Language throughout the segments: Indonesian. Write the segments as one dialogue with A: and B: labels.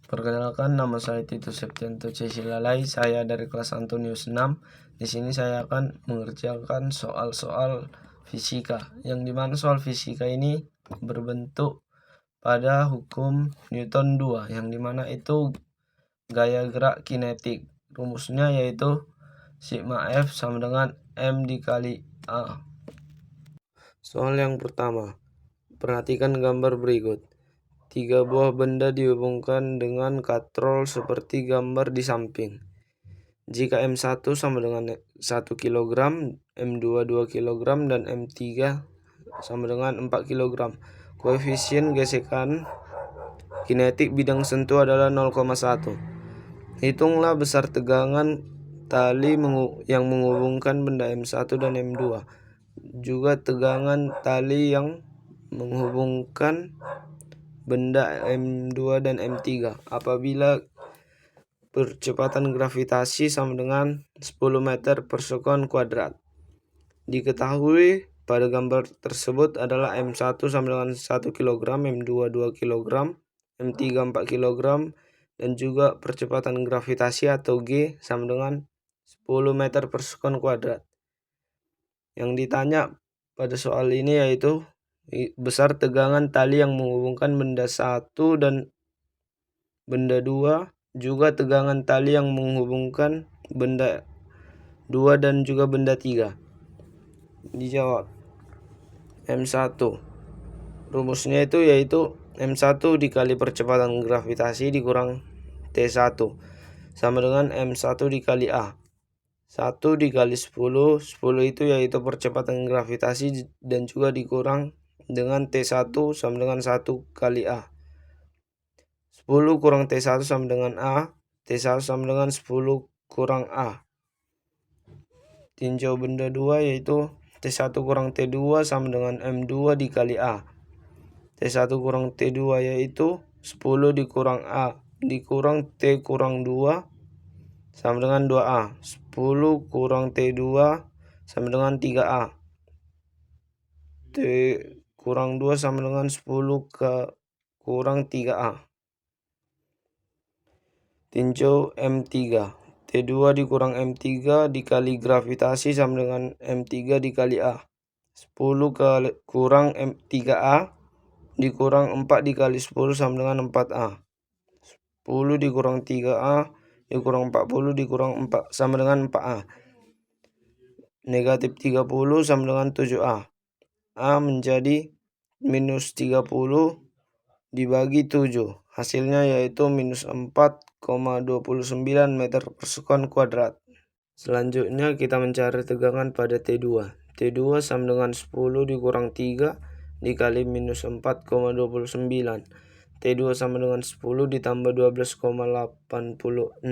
A: Perkenalkan, nama saya Titus Septianto C. Silalai. Saya dari kelas Antonius 6. Di sini saya akan mengerjakan soal-soal fisika, yang dimana soal fisika ini berbentuk pada hukum Newton 2, yang dimana itu gaya gerak kinetik. Rumusnya yaitu sigma F sama dengan M dikali A. Soal yang pertama, perhatikan gambar berikut. 3 buah benda dihubungkan dengan katrol seperti gambar di samping. Jika M1 sama dengan 1 kg, M2 2 kg, dan M3 sama dengan 4 kg. Koefisien gesekan kinetik bidang sentuh adalah 0,1. Hitunglah besar tegangan tali yang menghubungkan benda M1 dan M2. Juga tegangan tali yang menghubungkan benda M2 dan M3 apabila percepatan gravitasi sama dengan 10 meter per sekon kuadrat. Diketahui pada gambar tersebut adalah M1 sama dengan 1 kg, M2 2 kg, M3 4 kg, dan juga percepatan gravitasi atau G sama dengan 10 meter per sekon kuadrat. Yang ditanya pada soal ini yaitu besar tegangan tali yang menghubungkan benda 1 dan benda 2, juga tegangan tali yang menghubungkan benda 2 dan juga benda 3. Dijawab. M1. Rumusnya itu yaitu M1 dikali percepatan gravitasi dikurang T1 sama dengan M1 dikali A. 1 dikali 10 itu yaitu percepatan gravitasi dan juga dikurang dengan T1 sama dengan 1 kali A. 10 kurang T1 sama dengan A, T1 sama dengan 10 kurang A. Tinjau benda 2 yaitu T1 kurang T2 sama dengan M2 dikali A. T1 kurang T2 yaitu 10 dikurang A dikurang T kurang 2 sama dengan 2A. 10 kurang T2 sama dengan 3A. T kurang 2 sama dengan 10 kurang 3A. Tinjau M3. T2 dikurang M3 dikali gravitasi sama dengan M3 dikali A. 10 kurang M3A dikurang 4 dikali 10 sama dengan 4A. 10 dikurang 3A dikurang 40 dikurang 4 sama dengan 4A. Negatif 30 sama dengan 7A. A menjadi minus 30 dibagi 7. Hasilnya yaitu minus 4,29 meter per sekon kuadrat. Selanjutnya kita mencari tegangan pada T2. T2 sama dengan 10 dikurang 3 dikali minus 4,29. T2 sama dengan 10 ditambah 12,86.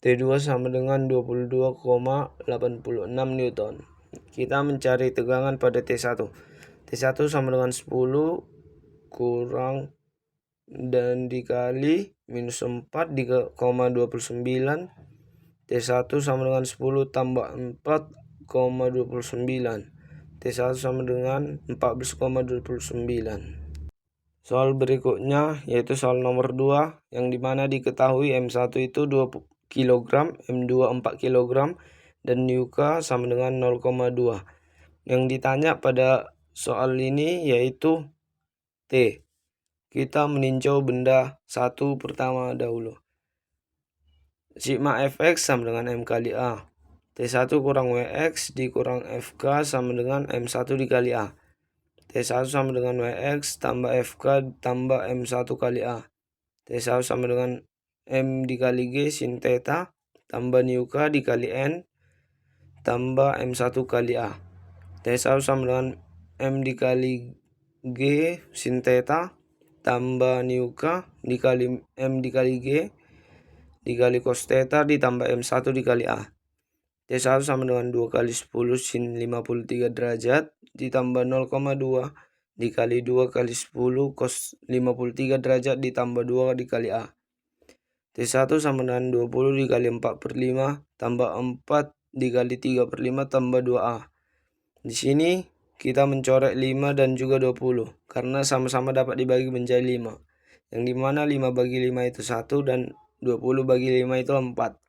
A: T2 sama dengan 22,86 Newton. Kita mencari tegangan pada T1. T1 sama dengan 10 kurang dan dikali minus 4,29. T1 sama dengan 10 tambah 4,29. T1 sama dengan 14,29. Soal berikutnya yaitu soal nomor 2, yang dimana diketahui M1 itu 2 kg, M2 4 kg, dan Nuka sama dengan 0,2. Yang ditanya pada soal ini yaitu T. Kita meninjau benda 1 pertama dahulu. Sigma Fx sama dengan M kali A. T1 kurang Wx dikurang Fk sama dengan M1 dikali A. T1 sama dengan Wx tambah Fk tambah M1 kali A. T1 sama dengan M dikali G sin theta tambah Nuka dikali N tambah M1 kali A. T1 sama dengan M dikali G sin theta tambah Nuka dikali M dikali G dikali cos theta ditambah M1 dikali A. T1 sama dengan 2 kali 10 sin 53 derajat ditambah 0,2 dikali 2 kali 10 cos 53 derajat ditambah 2 dikali A. T1 sama dengan 20 dikali 4 per 5 tambah 4 dikali 3 per 5 tambah 2A. Di sini kita mencoret 5 dan juga 20 karena sama-sama dapat dibagi menjadi 5. yang dimana 5 bagi 5 itu 1 dan 20 bagi 5 itu 4.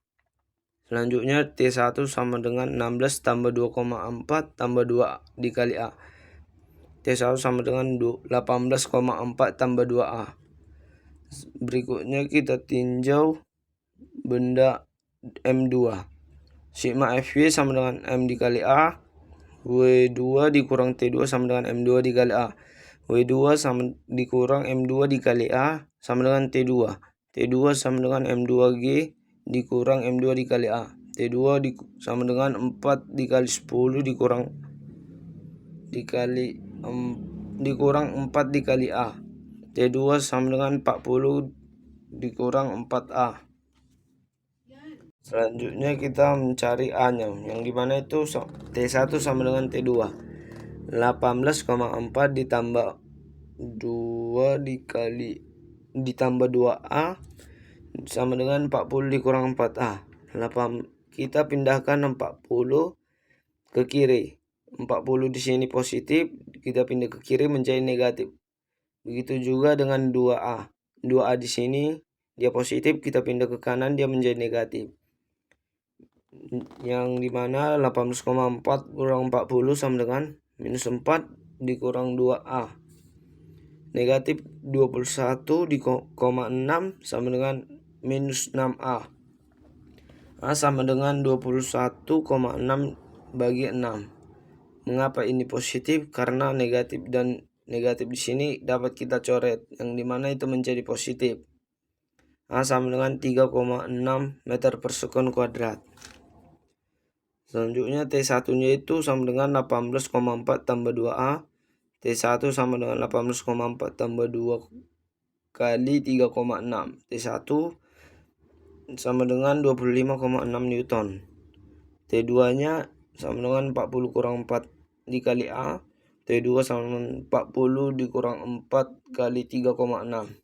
A: Selanjutnya T1 sama dengan 16 tambah 2,4 tambah 2 dikali A. T1 sama dengan 18,4 tambah 2A. Berikutnya kita tinjau benda M2. Sigma FY sama dengan M dikali A. W2 dikurang T2 sama dengan M2 dikali A. W2 sama dikurang M2 dikali A sama dengan T2. T2 sama dengan M2G dikurang M2 dikali A. T2 sama dengan 4 dikali 10 dikurang 4 dikali A. T2 sama dengan 40 dikurang 4A. Selanjutnya kita mencari A-nya, yang dimana itu T1 sama dengan T2. 18,4 ditambah 2 ditambah 2A sama dengan 40 dikurang 4A. Kita pindahkan 40 ke kiri. 40 di sini positif, kita pindah ke kiri menjadi negatif. Begitu juga dengan 2A. 2A di sini dia positif, kita pindah ke kanan dia menjadi negatif. Yang dimana 18,4 kurang 40 sama dengan minus 4 dikurang 2A. Negatif 21,6 sama dengan minus 6A. A sama dengan 21,6 bagi 6. Mengapa ini positif? Karena negatif dan negatif di sini dapat kita coret, yang dimana itu menjadi positif. A sama dengan 3,6 meter per sekon kuadrat. Selanjutnya T1-nya itu sama dengan 18,4 tambah 2A. T1 sama dengan 18,4 tambah 2 kali 3,6. T1 sama dengan 25,6 Newton. T2-nya sama dengan 40 kurang 4 dikali A. T2 sama dengan 40 dikurang 4 kali 3,6.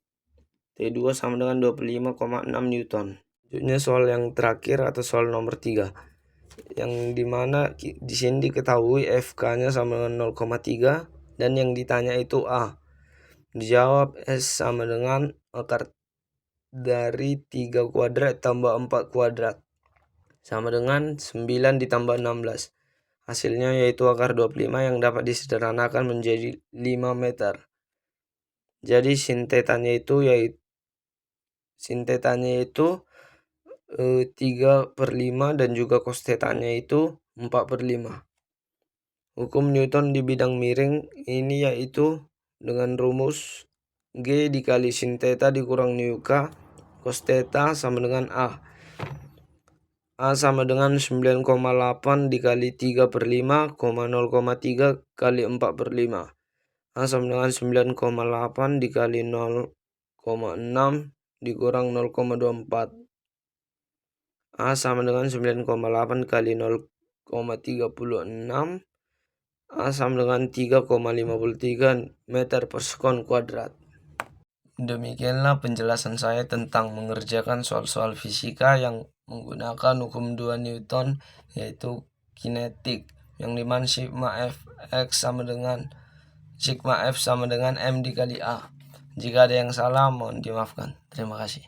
A: T2 sama dengan 25,6 Newton. Selanjutnya soal yang terakhir atau soal nomor 3. Yang dimana di sini diketahui FK-nya sama dengan 0,3 dan yang ditanya itu A. Dijawab S sama dengan akar dari 3 kuadrat tambah 4 kuadrat sama dengan 9 ditambah 16. Hasilnya yaitu akar 25 yang dapat disederhanakan menjadi 5 meter. Jadi sin tetanya itu 3/5 dan juga cos tetanya itu 4/5. Hukum Newton di bidang miring ini yaitu dengan rumus G dikali sin theta dikurang nu K cos theta sama dengan A. A sama dengan 9,8 dikali 3/5, 0,3 kali 4/5. A sama dengan 9,8 dikali 0,6 dikurang 0,24. A sama dengan 9,8 kali 0,36. A sama dengan 3,53 meter per sekon kuadrat. Demikianlah penjelasan saya tentang mengerjakan soal-soal fisika yang menggunakan hukum 2 Newton, yaitu kinetik, yang dimana sigma F sama dengan M dikali A. Jika ada yang salah mohon dimaafkan. Terima kasih.